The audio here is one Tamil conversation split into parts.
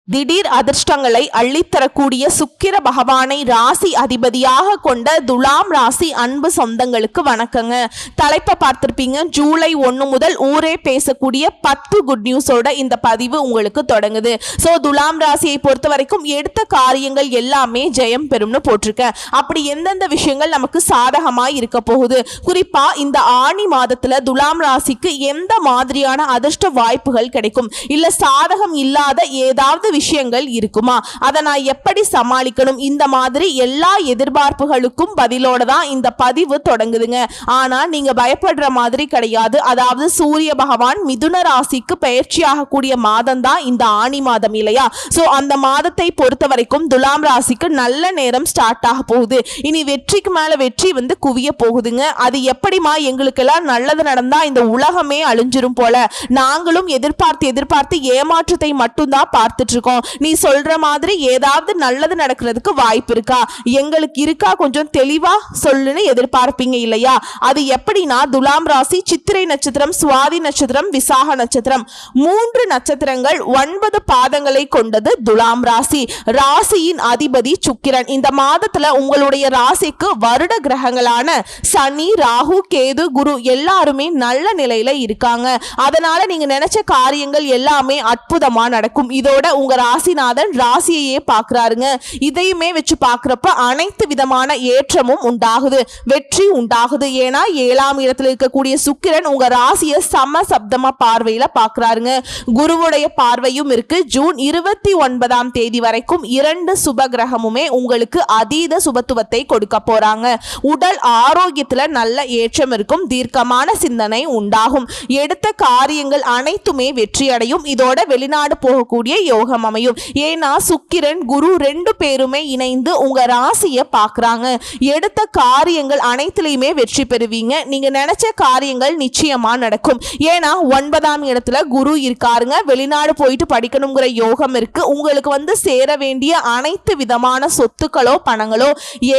திடீர் அதிர்ஷ்டங்களை அள்ளித்தரக்கூடிய சுக்கிர பகவானை ராசி அதிபதியாக கொண்ட துலாம் ராசி அன்பு சொந்தங்களுக்கு வணக்கங்க. தலைப்பை பார்த்திருப்பீங்க. ஜூலை 1 முதல் ஊரே பேசக்கூடிய 10 குட் நியூஸோட இந்த பதிவு உங்களுக்கு தொடங்குது. ஸோ துலாம் ராசியை பொறுத்த வரைக்கும் எடுத்த காரியங்கள் எல்லாமே ஜெயம் பெறும்னு போட்டிருக்கேன். அப்படி எந்தெந்த விஷயங்கள் நமக்கு சாதகமாய் இருக்க போகுது, குறிப்பா இந்த ஆணி மாதத்துல துலாம் ராசிக்கு எந்த மாதிரியான அதிர்ஷ்ட வாய்ப்புகள் கிடைக்கும், இல்ல சாதகம் இல்லாத ஏதாவது விஷயங்கள் இருக்குமா, அதை நான் எப்படி சமாளிக்கணும், இந்த மாதிரி எல்லா எதிர்பார்ப்புகளுக்கும் பதிலோட தான் இந்த பதிவு தொடங்குதுங்க. ஆனா நீங்க பயப்படுற மாதிரி கிடையாது. அதாவது சூரிய பகவான் மிதுன ராசிக்கு பயிற்சியாக கூடிய மாதம் தான் இந்த ஆணி மாதம் இல்லையா? சோ அந்த மாதத்தை பொறுத்த வரைக்கும் துலாம் ராசிக்கு நல்ல நேரம் ஸ்டார்ட் ஆக போகுது. இனி வெற்றிக்கு மேல வெற்றி குவிய போகுதுங்க. அது எப்படிமா, எங்களுக்கெல்லாம் நல்லது நடந்தா இந்த உலகமே அழிஞ்சிரும் போல, நாங்களும் எதிர்பார்த்து ஏமாற்றத்தை மட்டும்தான் பார்த்துட்டு இருக்கோம். நீ சொல்ற மாதிரி ஏதாவது நல்லது நடக்கிறதுக்கு வாய்ப்பு இருக்கா, எங்களுக்கு இருக்கா, கொஞ்சம் தெளிவா சொல்லுன்னு எதிர்பார்ப்பீங்க இல்லையா? அது எப்படின்னா, துலாம் ராசி சித்திரை நட்சத்திரம், சுவாதி நட்சத்திரம், விசாக நட்சத்திரம், 3 நட்சத்திரங்கள் 9 பாதங்களை கொண்டது துலாம் ராசி. ராசியின் அதிபதி சுக்கிரன். இந்த மாதத்துல உங்களுடைய ராசிக்கு வருட கிரகங்களான சனி, ராகு, கேது, குரு எல்லாருமே நல்ல நிலையில இருக்காங்க. அதனால நீங்க நினைச்ச காரியங்கள் எல்லாமே அற்புதமா நடக்கும். இதோட உங்க ராசிநாதன் ராசியையே பார்க்கிறாருங்க. இதையுமே வச்சு பார்க்கிறப்ப அனைத்து விதமான ஏற்றமும் உண்டாகுது, வெற்றி உண்டாகுது. ஏன்னா 7ஆம் இடத்துல இருக்கக்கூடிய சுக்கிரன் உங்க ராசியை சம சப்தமா பார்வையில பார்க்கிறாருங்க. குருவுடைய பார்வையும் இருக்கு. ஜூன் 29ஆம் தேதி வரைக்கும் 2 சுப கிரகமுமே உங்களுக்கு அதீத சுபத்துவத்தை கொடுக்க போறாங்க. உடல் ஆரோக்கியத்துல நல்ல ஏற்றம் இருக்கும். தீர்க்கமான சிந்தனை உண்டாகும். எடுத்த காரியங்கள் அனைத்துமே வெற்றி அடையும். இதோட வெளிநாடு போகக்கூடிய யோகம் அமையும். ஏன்னா சுக்கிரன் குரு 2 பேருமே இணைந்து உங்க ராசியை பார்க்கறாங்க. எடுத்த காரியங்கள் அனைத்திலையுமே வெற்றி பெறுவீங்க. நீங்க நினைச்ச காரியங்கள் நிச்சயமா நடக்கும். ஏன்னா 9ஆம் இடத்துல குரு இருக்காருங்க. வெளிநாடு போயிட்டு படிக்கணுங்கிற யோகம் இருக்கு. உங்களுக்கு சேர வேண்டிய அனைத்து விதமான சொத்துக்களோ பணங்களோ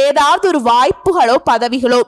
ஏதாவது ஒரு வாய்ப்புகளோ பதவிகளோ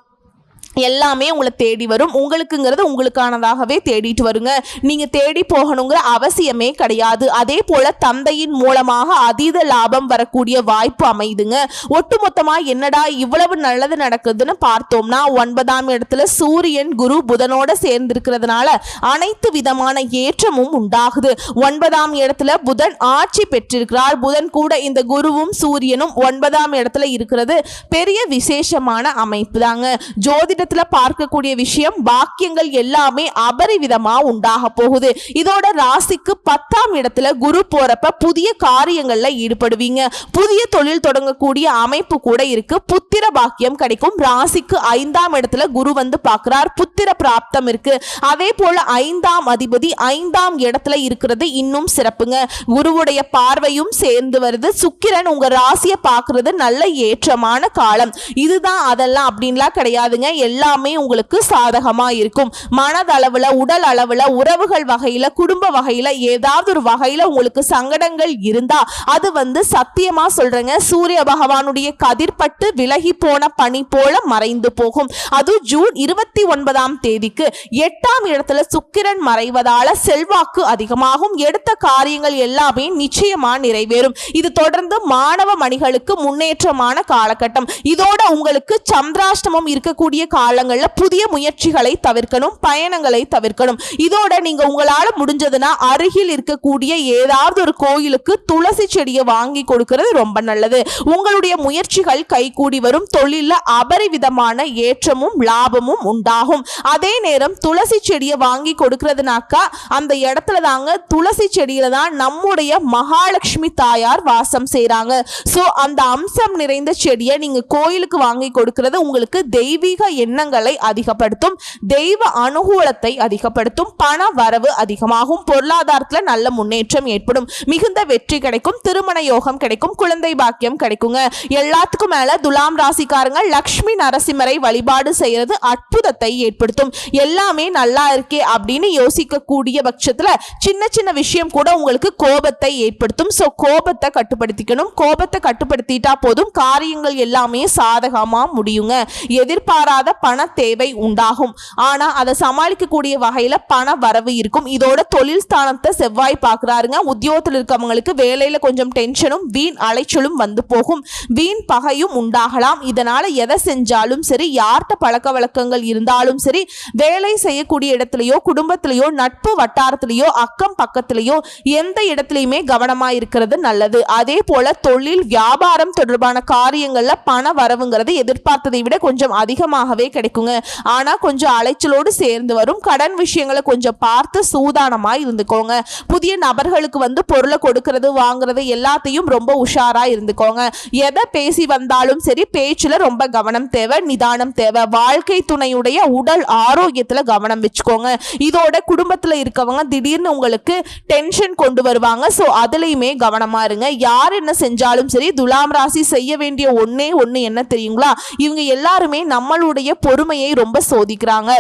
எல்லாமே உங்களை தேடி வரும். உங்களுக்குங்கிறது உங்களுக்கானதாகவே தேடிட்டு வருங்க. நீங்க தேடி போகணுங்கிற அவசியமே கிடையாது. அதே போல தந்தையின் மூலமாக அதீத லாபம் வரக்கூடிய வாய்ப்பு அமைதுங்க. ஒட்டுமொத்தமா என்னடா இவ்வளவு நல்லது நடக்குதுன்னு பார்த்தோம்னா, 9ஆம் இடத்துல சூரியன் குரு புதனோட சேர்ந்திருக்கிறதுனால அனைத்து விதமான ஏற்றமும் உண்டாகுது. 9ஆம் இடத்துல புதன் ஆட்சி பெற்றிருக்கிறார். புதன் கூட இந்த குருவும் சூரியனும் 9ஆம் இடத்துல இருக்கிறது பெரிய விசேஷமான அமைப்பு தாங்க. ஜோதிட பார்க்கக்கூடிய விஷயம், பாக்கியங்கள் எல்லாமே அபரிவிதமா உண்டாக போகுது. இதோட ராசிக்கு 10ஆம் இடத்துல குரு போறப்ப புதிய காரியங்கள்ல ஈடுபடுவீங்க. புதிய தொழில் தொடங்கக்கூடிய அமைப்பு கூட இருக்கு. புத்திர பாக்கியம் கிடைக்கும். ராசிக்கு 5ஆம் இடத்துல குரு பார்க்கிறார். புத்திர பிராப்தம் இருக்கு. அதே போல 5ஆம் அதிபதி 5ஆம் இடத்துல இருக்கிறது இன்னும் சிறப்புங்க. குருவுடைய பார்வையும் சேர்ந்து வருது. சுக்கிரன் உங்க ராசியை பார்க்கிறது நல்ல ஏற்றமான காலம். இதுதான் அதெல்லாம் அப்படின்லாம் கிடையாதுங்க. எல்லாமே உங்களுக்கு சாதகமா இருக்கும். மனதளவுல, உடல் அளவுல, உறவுகள் வகையில, குடும்ப வகையில ஏதாவது ஒரு வகையில உங்களுக்கு சங்கடங்கள் இருந்தா அது சத்தியமா சொல்றேங்க, சூரிய பகவானுடைய கதிர்பட்டு விலகி போன பனி போல மறைந்து போகும். அது ஜூன் 29ஆம் தேதிக்கு 8ஆம் இடத்துல சுக்கிரன் மறைவதால செல்வாக்கு அதிகமாகும். எடுத்த காரியங்கள் எல்லாமே நிச்சயமா நிறைவேறும். இது தொடர்ந்து மாணவ மணிகளுக்கு முன்னேற்றமான காலகட்டம். இதோட உங்களுக்கு சந்திராஷ்டமம் இருக்கக்கூடிய காலங்கள்ல புதிய முயற்சிகளை தவிர்க்கணும், பயணங்களை தவிர்க்கணும். இதோட நீங்க உங்களால முடிஞ்சதுன்னா அருகில் இருக்கக்கூடிய ஏதாவது ஒரு கோயிலுக்கு துளசி செடியை வாங்கி கொடுக்கிறது ரொம்ப நல்லது. உங்களுடைய முயற்சிகள் கைகூடி வரும். தொழில அபரிவிதமான ஏற்றமும் லாபமும் உண்டாகும். அதே நேரம் துளசி செடியை வாங்கி கொடுக்கிறதுனாக்கா அந்த இடத்துல தாங்க, துளசி செடியில தான் நம்முடைய மகாலட்சுமி தாயார் வாசம் செய்றாங்க. சோ அந்த அம்சம் நிறைந்த செடியை நீங்க கோயிலுக்கு வாங்கி கொடுக்கிறது உங்களுக்கு தெய்வீக எண்ணங்களை அதிகப்படுத்தும், தெய்வ அனுகூலத்தை அதிகப்படுத்தும், பண வரவு அதிகமாகும், பொருளாதாரத்தில் நல்ல முன்னேற்றம் ஏற்படும், மிகுந்த வெற்றி கிடைக்கும், திருமண யோகம் கிடைக்கும், குழந்தை பாக்கியம் கிடைக்குங்க. எல்லாத்துக்கும் மேல துலாம் ராசிக்காரங்க லக்ஷ்மி நரசிம்மரை வழிபாடு செய்யறது அற்புதத்தை ஏற்படுத்தும். எல்லாமே நல்லா இருக்கே அப்படின்னு யோசிக்கக்கூடிய பட்சத்துல சின்ன சின்ன விஷயம் கூட உங்களுக்கு கோபத்தை ஏற்படுத்தும். சோ கோபத்தை கட்டுப்படுத்திக்கணும். கோபத்தை கட்டுப்படுத்திட்டா போதும், காரியங்கள் எல்லாமே சாதகமா முடியுங்க. எதிர்பாராத பண தேவை உண்டாகும். ஆனா அதை சமாளிக்கக்கூடிய வகையில பண வரவு இருக்கும். இதோட தொழில் ஸ்தானத்தை செவ்வாய் பார்க்கிறாருங்க. உத்தியோகத்தில் இருக்கவங்களுக்கு வேலையில கொஞ்சம் டென்ஷனும் வீண் அலைச்சலும் வந்து போகும். வீண் பகையும் உண்டாகலாம். இதனால எதை செஞ்சாலும் சரி, யார்கிட்ட பழக்க வழக்கங்கள் இருந்தாலும் சரி, வேலை செய்யக்கூடிய இடத்துலயோ குடும்பத்திலேயோ நட்பு வட்டாரத்திலேயோ அக்கம் பக்கத்திலேயோ எந்த இடத்துலையுமே கவனமா இருக்கிறது நல்லது. அதே போல தொழில் வியாபாரம் தொடர்பான காரியங்கள்ல பண வரவுங்கிறது எதிர்பார்த்ததை விட கொஞ்சம் அதிகமாகவே கிடைக்குங்க. ஆனா கொஞ்சம் அலைச்சலோடு சேர்ந்து வரும். கடன் விஷயங்களை கொஞ்சம் பார்த்து சூதானமா இருந்துக்கோங்க. புதிய நபர்களுக்கு பொருளை கொடுக்கறது வாங்குறது எல்லாத்தையும் ரொம்ப உஷாரா இருந்துக்கோங்க. எதை பேசி வந்தாலும் சரி, பேச்சுல ரொம்ப கவனம் தேவை, நிதானம் தேவை. வாழ்க்கை துணையுடைய உடல் ஆரோக்கியத்துல கவனம் வச்சுக்கோங்க. இதோட குடும்பத்துல இருக்கவங்க திடீர்னு உங்களுக்கு டென்ஷன் கொண்டு வருவாங்க. சோ அதுலயுமே கவனமா இருங்க. யார் என்ன செஞ்சாலும் சரி, துலாம் ராசி செய்ய வேண்டிய ஒண்ணே ஒண்ணு என்ன தெரியுங்களா? இவங்க எல்லாருமே நம்மளுடைய பொறுமையை ரொம்ப சோதிக்கிறாங்க.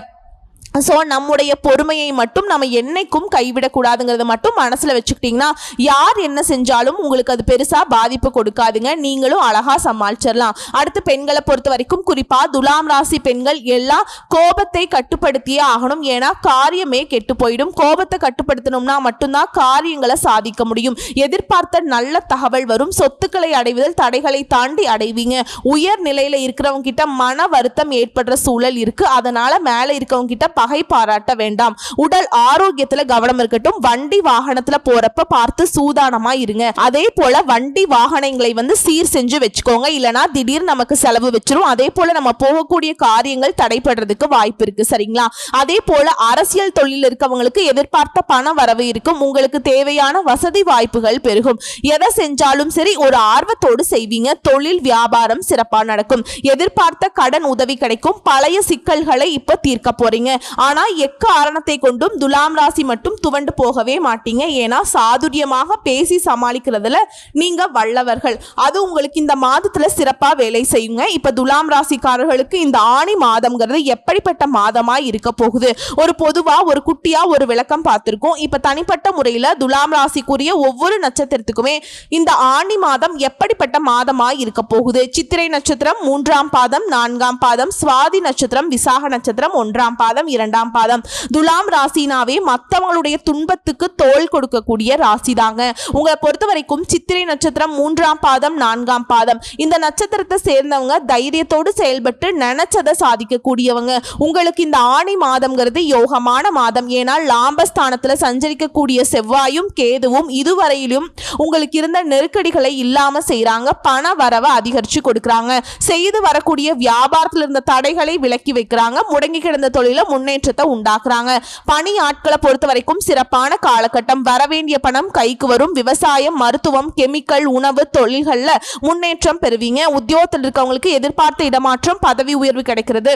ஸோ நம்முடைய பொறுமையை மட்டும் நம்ம என்னைக்கும் கைவிடக்கூடாதுங்கிறத மட்டும் மனசில் வச்சுக்கிட்டிங்கன்னா யார் என்ன செஞ்சாலும் உங்களுக்கு அது பெருசாக பாதிப்பு கொடுக்காதுங்க. நீங்களும் அழகாக சமாளிச்சிடலாம். அடுத்து பெண்களை பொறுத்த வரைக்கும் குறிப்பாக துலாம் ராசி பெண்கள் எல்லாம் கோபத்தை கட்டுப்படுத்தியே ஆகணும். ஏன்னா காரியமே கெட்டு போயிடும். கோபத்தை கட்டுப்படுத்தணும்னா மட்டும்தான் காரியங்களை சாதிக்க முடியும். எதிர்பார்த்த நல்ல தகவல் வரும். சொத்துக்களை அடைவதில் தடைகளை தாண்டி அடைவீங்க. உயர் நிலையில் இருக்கிறவங்க கிட்ட மன வருத்தம் ஏற்படுற சூழல் இருக்கு. அதனால மேலே இருக்கவங்க கிட்ட பகை பாராட்ட வேண்டாம். உடல் ஆரோக்கியத்துல கவனம் இருக்கட்டும். வண்டி வாகனத்துல போறப்ப பார்த்து சூதானமா இருங்க. அதே போல வண்டி வாகனங்களை சீர் செஞ்சு வச்சுக்கோங்க. இல்லனா திடீர்னு நமக்கு செலவு வச்சிரும். அதே போல நம்ம போகக்கூடிய காரியங்கள் தடைப்படுறதுக்கு வாய்ப்பு இருக்கு. சரிங்களா? அதே போல அரசியல் தொழில் இருக்கவங்களுக்கு எதிர்பார்த்த பண வரவு இருக்கும். உங்களுக்கு தேவையான வசதி வாய்ப்புகள் பெருகும். எதை செஞ்சாலும் சரி ஒரு ஆர்வத்தோடு செய்வீங்க. தொழில் வியாபாரம் சிறப்பா நடக்கும். எதிர்பார்த்த கடன் உதவி கிடைக்கும். பழைய சிக்கல்களை இப்ப தீர்க்க போறீங்க. ஆனா எக்காரணத்தை கொண்டும் துலாம் ராசி மட்டும் துவண்டு போகவே மாட்டீங்க. ஏன்னா சாதுரியமாக பேசி சமாளிக்கிறதுல நீங்க வல்லவர்கள். அது உங்களுக்கு இந்த மாதத்துல சிறப்பா வேலை செய்யுங்க. இப்ப துலாம் ராசிக்காரர்களுக்கு இந்த ஆணி மாதம்ங்கிறது எப்படிப்பட்ட மாதமா இருக்க போகுது? ஒரு பொதுவா ஒரு குட்டியா ஒரு விளக்கம் பார்த்திருக்கோம். இப்ப தனிப்பட்ட முறையில துலாம் ராசிக்குரிய ஒவ்வொரு நட்சத்திரத்துக்குமே இந்த ஆணி மாதம் எப்படிப்பட்ட மாதமா இருக்க போகுது? சித்திரை நட்சத்திரம் 3ஆம் பாதம் 4ஆம் பாதம், சுவாதி நட்சத்திரம் விசாக நட்சத்திரம் 1ஆம் பாதம் 2ஆம் பாதம். துலாம் ராசினாவே மற்றவங்களுடைய துன்பத்துக்கு தோள் கொடுக்கக்கூடிய ராசி தாங்க. உங்களை பொறுத்த வரைக்கும் சித்திரை நட்சத்திரம் 3ஆம் பாதம் 4ஆம் பாதம் இந்த நட்சத்திரத்தை சேர்ந்தவங்க தைரியத்தோடு செயல்பட்டு நினைச்சதை சாதிக்கக்கூடியவங்க. உங்களுக்கு இந்த ஆணி மாதம்ங்கிறது யோகமான மாதம். ஏன்னா லாபஸ்தானத்துல சஞ்சரிக்கக்கூடிய செவ்வாயும் கேதுவும் இதுவரையிலும் உங்களுக்கு இருந்த நெருக்கடிகளை இல்லாம செய்யறாங்க. பண வரவை அதிகரிச்சு கொடுக்கறாங்க. செய்து வரக்கூடிய வியாபாரத்தில் இருந்த தடைகளை விலக்கி வைக்கிறாங்க. முடங்கி கிடந்த தொழில முன்னேற்றத்தை உண்டாக்குறாங்க. பணி ஆட்களை பொறுத்த வரைக்கும் சிறப்பான காலகட்டம். வரவேண்டிய பணம் கைக்கு வரும். விவசாயம், மருத்துவம், கெமிக்கல், உணவு தொழில்கள்ல முன்னேற்றம் பெறுவீங்க. உத்தியோகத்தில் இருக்கவங்களுக்கு எதிர்பார்த்த இடமாற்றம், பதவி உயர்வு கிடைக்கிறது.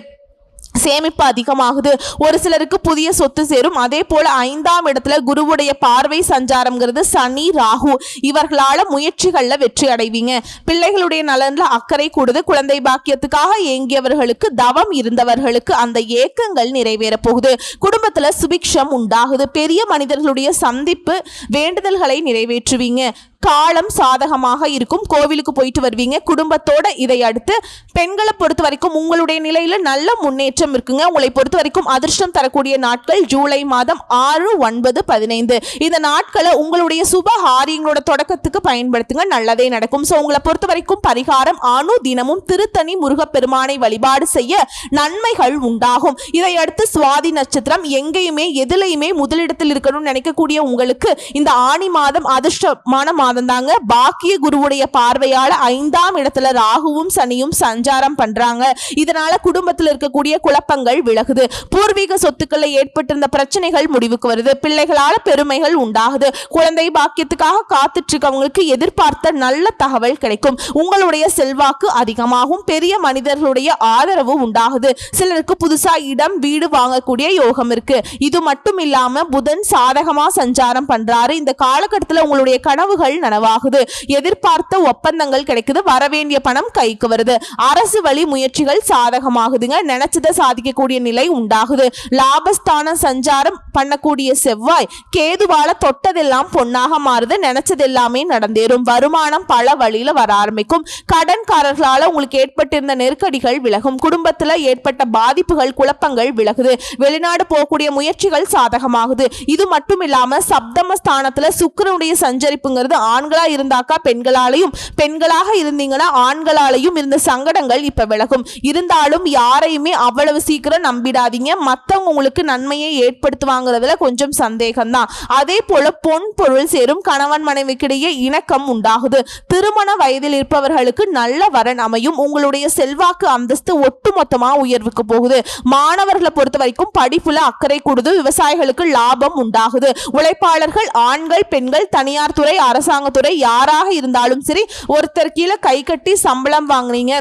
சேமிப்பு அதிகமாகுது. ஒரு சிலருக்கு புதிய சொத்து சேரும். அதே போல 5ஆம் இடத்துல குருவுடைய பார்வை சஞ்சாரம்ங்கிறது சனி ராகு இவர்களால முயற்சிகள்ல வெற்றி அடைவீங்க. பிள்ளைகளுடைய நலன்ல அக்கறை கூடுது. குழந்தை பாக்கியத்துக்காக ஏங்கியவர்களுக்கு, தவம் இருந்தவர்களுக்கு அந்த ஏக்கங்கள் நிறைவேற போகுது. குடும்பத்துல சுபிக்ஷம் உண்டாகுது. பெரிய மனிதர்களுடைய சந்திப்பு வேண்டுதல்களை நிறைவேற்றுவீங்க. காலம் சாதகமாக இருக்கும். கோவிலுக்கு போயிட்டு வருவீங்க குடும்பத்தோட. இதை அடுத்து பெண்களை பொறுத்த வரைக்கும் உங்களுடைய நிலையில நல்ல முன்னேற்றம் இருக்குங்க. உங்களை பொறுத்த வரைக்கும் அதிர்ஷ்டம் தரக்கூடிய நாட்கள் ஜூலை மாதம் 6, 9, 15 இந்த நாட்களை உங்களுடைய சுப காரியங்களோட தொடக்கத்துக்கு பயன்படுத்துங்க. நல்லதே நடக்கும். சோ உங்களை பொறுத்த வரைக்கும் பரிகாரம் அணு தினமும் திருத்தணி முருகப்பெருமானை வழிபாடு செய்ய நன்மைகள் உண்டாகும். இதை அடுத்து சுவாதி நட்சத்திரம். எங்கேயுமே எதிலையுமே முதலிடத்தில் இருக்கணும்னு நினைக்கக்கூடிய உங்களுக்கு இந்த ஆணி மாதம் அதிர்ஷ்டமான மாதம் தாங்க. பாக்கிய குருவுடைய பார்வையால 5ஆம் இடத்துல ராகுவும் சனியும் சஞ்சாரம் பண்றாங்க. இதனால குடும்பத்தில் இருக்கக்கூடிய குழப்பங்கள் விலகுது. பூர்வீக சொத்துக்களை ஏற்பட்டிருந்த பிரச்சனைகள் முடிவுக்கு வருது. பிள்ளைகளால பெருமைகள் உண்டாகுது. குழந்தை பாக்கியத்துக்காக காத்துட்டு இருக்கவங்களுக்கு எதிர்பார்த்த நல்ல தகவல் கிடைக்கும். உங்களுடைய செல்வாக்கு அதிகமாகும். பெரிய மனிதர்களுடைய ஆதரவு உண்டாகுது. சிலருக்கு புதுசா இடம் வீடு வாங்கக்கூடிய யோகம் இருக்கு. இது மட்டும் இல்லாம புதன் சாதகமா சஞ்சாரம் பண்றாரு. இந்த காலகட்டத்தில் உங்களுடைய கனவுகள் நனவாகுது. எதிர்பார்த்த ஒப்பந்தங்கள் கிடைக்குது. வரவேண்டிய பணம் கைக்கு வருது. அரசு வழி முயற்சிகள் சாதகமாகுதுங்க. நினைச்சதை சாதிக்கக்கூடிய நிலை உண்டாகுது. லாபஸ்தான சஞ்சாரம் பண்ணக்கூடிய செவ்வாய் கேதுவால தொட்டதெல்லாம் பொன்னாக மாறுது. நினைச்சது எல்லாமே நடந்தேறும். வருமானம் பல வழியில வர ஆரம்பிக்கும். கடன்காரர்களால உங்களுக்கு ஏற்பட்டிருந்த நெருக்கடிகள் விலகும். குடும்பத்துல ஏற்பட்ட பாதிப்புகள் குழப்பங்கள் விலகுது. வெளிநாடு போகக்கூடிய முயற்சிகள் சாதகமாகுது. இது மட்டும் இல்லாம சப்தமஸ்தானத்துல சுக்கிரனுடைய சஞ்சரிப்புங்கிறது ஆண்களா இருந்தாக்கா பெண்களாலையும், பெண்களாக இருந்தீங்கன்னா ஆண்களாலையும் இருந்த சங்கடங்கள் இப்ப விலகும். இருந்தாலும் யாரையுமே அவ்வளவு சீக்கிரம் நம்பிடாதீங்க. மத்தவங்க உங்களுக்கு நன்மையை ஏற்படுத்துவாங்கிறதுல கொஞ்சம் சந்தேகம்தான். அதே போல பொன் பொருள் சேரும். கணவன் மனைவிக்கிடையே இணக்கம் உண்டாகுது. திருமண வயதில் இருப்பவர்களுக்கு நல்ல வரன் அமையும். உங்களுடைய செல்வாக்கு அந்தஸ்து ஒட்டுமொத்தமா உயர்வுக்கு போகுது. மாணவர்களை பொறுத்த வரைக்கும் படிப்புல அக்கறை கூடுது. விவசாயிகளுக்கு லாபம் உண்டாகுது. உழைப்பாளர்கள் ஆண்கள் பெண்கள் தனியார் துறை அரசாங்கத்துறை யாராக இருந்தாலும் சரி ஒருத்தர் கீழே கை கட்டி சம்பளம் வாங்குனீங்க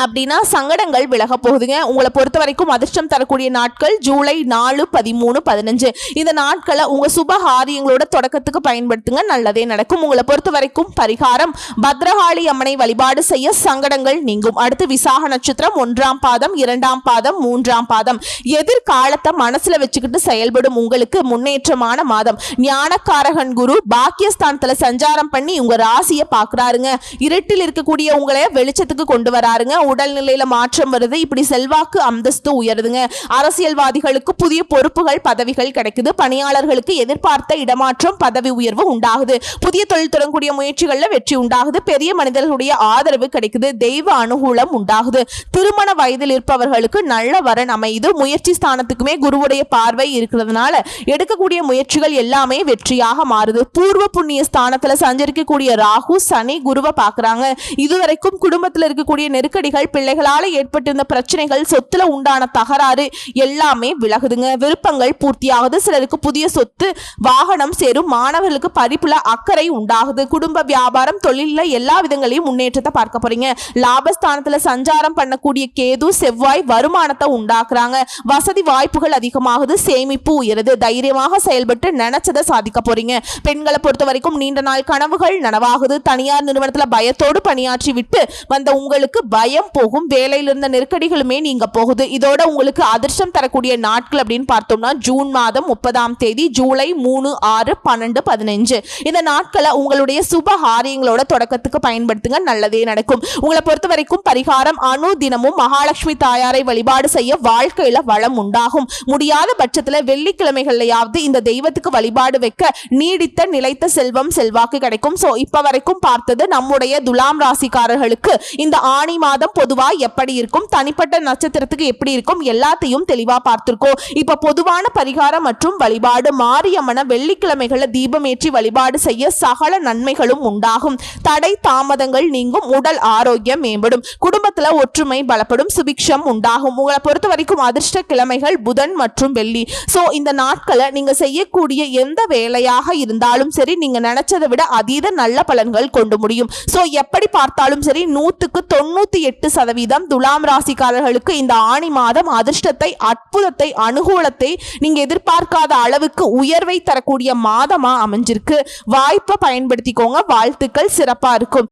அப்படின்னா சங்கடங்கள் விலக போகுதுங்க. உங்களை பொறுத்த வரைக்கும் அதிர்ஷ்டம் தரக்கூடிய நாட்கள் ஜூலை 4, 13, 15. இந்த நாட்களை உங்க சுபகாரியங்களோட தொடக்கத்துக்கு பயன்படுத்துங்க. நல்லதே நடக்கும். உங்களை பொறுத்த வரைக்கும் பரிகாரம் பத்ரகாளி அம்மனை வழிபாடு செய்ய சங்கடங்கள் நீங்கும். அடுத்து விசாக நட்சத்திரம் 1ஆம் பாதம் 2ஆம் பாதம் 3ஆம் பாதம். எதிர்காலத்தை மனசுல வச்சுக்கிட்டு செயல்படும் உங்களுக்கு முன்னேற்றமான மாதம். ஞானக்காரகன் குரு பாக்கியஸ்தானத்துல சஞ்சாரம் பண்ணி உங்க ராசியை பாக்குறாருங்க. இருட்டில் இருக்கக்கூடிய உங்களை வெளிச்சத்துக்கு கொண்டு வராருங்க. உடல்நிலையில மாற்றம் வருது. இப்படி செல்வாக்கு அந்தஸ்து உயருதுங்க. அரசியல்வாதிகளுக்கு புதிய பொறுப்புகள் பதவிகள் கிடைக்குது. பணியாளர்களுக்கு எதிர்பார்த்த இடமாற்றம் பதவி உயர்வு உண்டாகுது. புதிய தொழில் தொடங்கக்கூடிய முயற்சிகள்ல வெற்றி உண்டாகுது. பெரிய மனிதர்களுடைய ஆதரவு கிடைக்குது. தெய்வ அனுகூலம் உண்டாகுது. திருமண வயதில் இருப்பவர்களுக்கு நல்ல வரன் அமையுது. முயற்சி ஸ்தானத்துக்குமே குருவுடைய பார்வை இருக்கிறதுனால எடுக்கக்கூடிய முயற்சிகள் எல்லாமே வெற்றியாக மாறுது. பூர்வ புண்ணிய ஸ்தானத்துல சஞ்சரிக்கக்கூடிய ராகு சனி குருவை பாக்குறாங்க. இதுவரைக்கும் குடும்பத்தில் இருக்கக்கூடிய நெருக்கடிகள் பிள்ளைகளால ஏற்பட்டிருந்த பிரச்சனைகள் சொத்துல உண்டான தகராறு எல்லாமே விலகுதுங்க. விருப்பங்கள் பூர்த்தியாகுது. சிலருக்கு புதிய சொத்து வாகனம் சேரும். மாணவர்களுக்கு படிப்புல அக்கறை உண்டாகுது. குடும்ப வியாபாரம் தொழில எல்லா விதங்களையும் முன்னேற்றத்தை பார்க்க போறீங்க. லாபஸ்தானத்துல சஞ்சாரம் பண்ணக்கூடிய கேது செவ்வாய் வருமானத்தை உண்டாக்குறாங்க. வசதி வாய்ப்புகள் அதிகமாகுது. சேமிப்பு உயருது. தைரியமாக செயல்பட்டு நினைச்சதை சாதிக்க போறீங்க. பெண்களை பொறுத்த வரைக்கும் நீண்ட நாள் கனவுகள் நனவாகுது. தனியார் நிறுவனத்துல பயத்தோடு பணியாற்றி விட்டு வந்த உங்களுக்கு பயம் போகும். வேலையில் இருந்த நெருக்கடிகளுமே நீங்க போகுது. இதோட உங்களுக்கு அதிர்ஷ்டம் தரக்கூடிய நாட்கள் அப்படின்னு பார்த்தோம்னா ஜூன் மாதம் 30ஆம் தேதி, ஜூலை 3, 6, 12, 15. இந்த நாட்களை உங்களுடைய சுப காரியங்களோட தொடக்கத்துக்கு பயன்படுத்துங்க. நல்லதே நடக்கும். உங்களை பொறுத்த வரைக்கும் பரிகாரம் அணு தினமும் மகாலட்சுமி தாயாரை வழிபாடு செய்ய வாழ்க்கையில வளம் உண்டாகும். முடியாத பட்சத்துல வெள்ளிக்கிழமைகள்லயாவது இந்த தெய்வத்துக்கு வழிபாடு வைக்க நீடித்த நிலைத்த செல்வம் செல்வாக்கு கிடைக்கும். சோ இப்ப வரைக்கும் பார்த்தது நம்முடைய துலாம் ராசிக்காரர்களுக்கு இந்த ஆணி மாதம் பொதுவா எப்படி இருக்கும், தனிப்பட்ட நட்சத்திரத்துக்கு எப்படி இருக்கும் எல்லாத்தையும் தெளிவா பார்த்திருக்கோம். இப்ப பொதுவான பரிகாரம் மற்றும் வழிபாடு மாரியம்மன வெள்ளிக்கிழமைகளை தீபமேற்றி வழிபாடு செய்ய சகல நன்மைகளும் உண்டாகும். தடை தாமதங்கள் நீங்கும். உடல் ஆரோக்கியம் மேம்படும். குடும்பத்துல ஒற்றுமை பலப்படும். சுபிக்ஷம் உண்டாகும். உங்களை பொறுத்த வரைக்கும் அதிர்ஷ்ட கிழமைகள் புதன் மற்றும் வெள்ளி. சோ இந்த நாட்களை நீங்க செய்யக்கூடிய எந்த வேலையாக இருந்தாலும் சரி நீங்க நினைச்சதை விட அதீத நல்ல பலன்கள் கொண்டு முடியும். சோ எப்படி பார்த்தாலும் சரி 100க்கு 98% துலாம் ராசிக்காரர்களுக்கு இந்த ஆணி மாதம் அதிர்ஷ்டத்தை அற்புதத்தை அனுகூலத்தை நீங்க எதிர்பார்க்காத அளவுக்கு உயர்வை தரக்கூடிய மாதமா அமைஞ்சிருக்கு. வாய்ப்பை பயன்படுத்திக்கோங்க. வாழ்த்துக்கள். சிறப்பா இருக்கும்.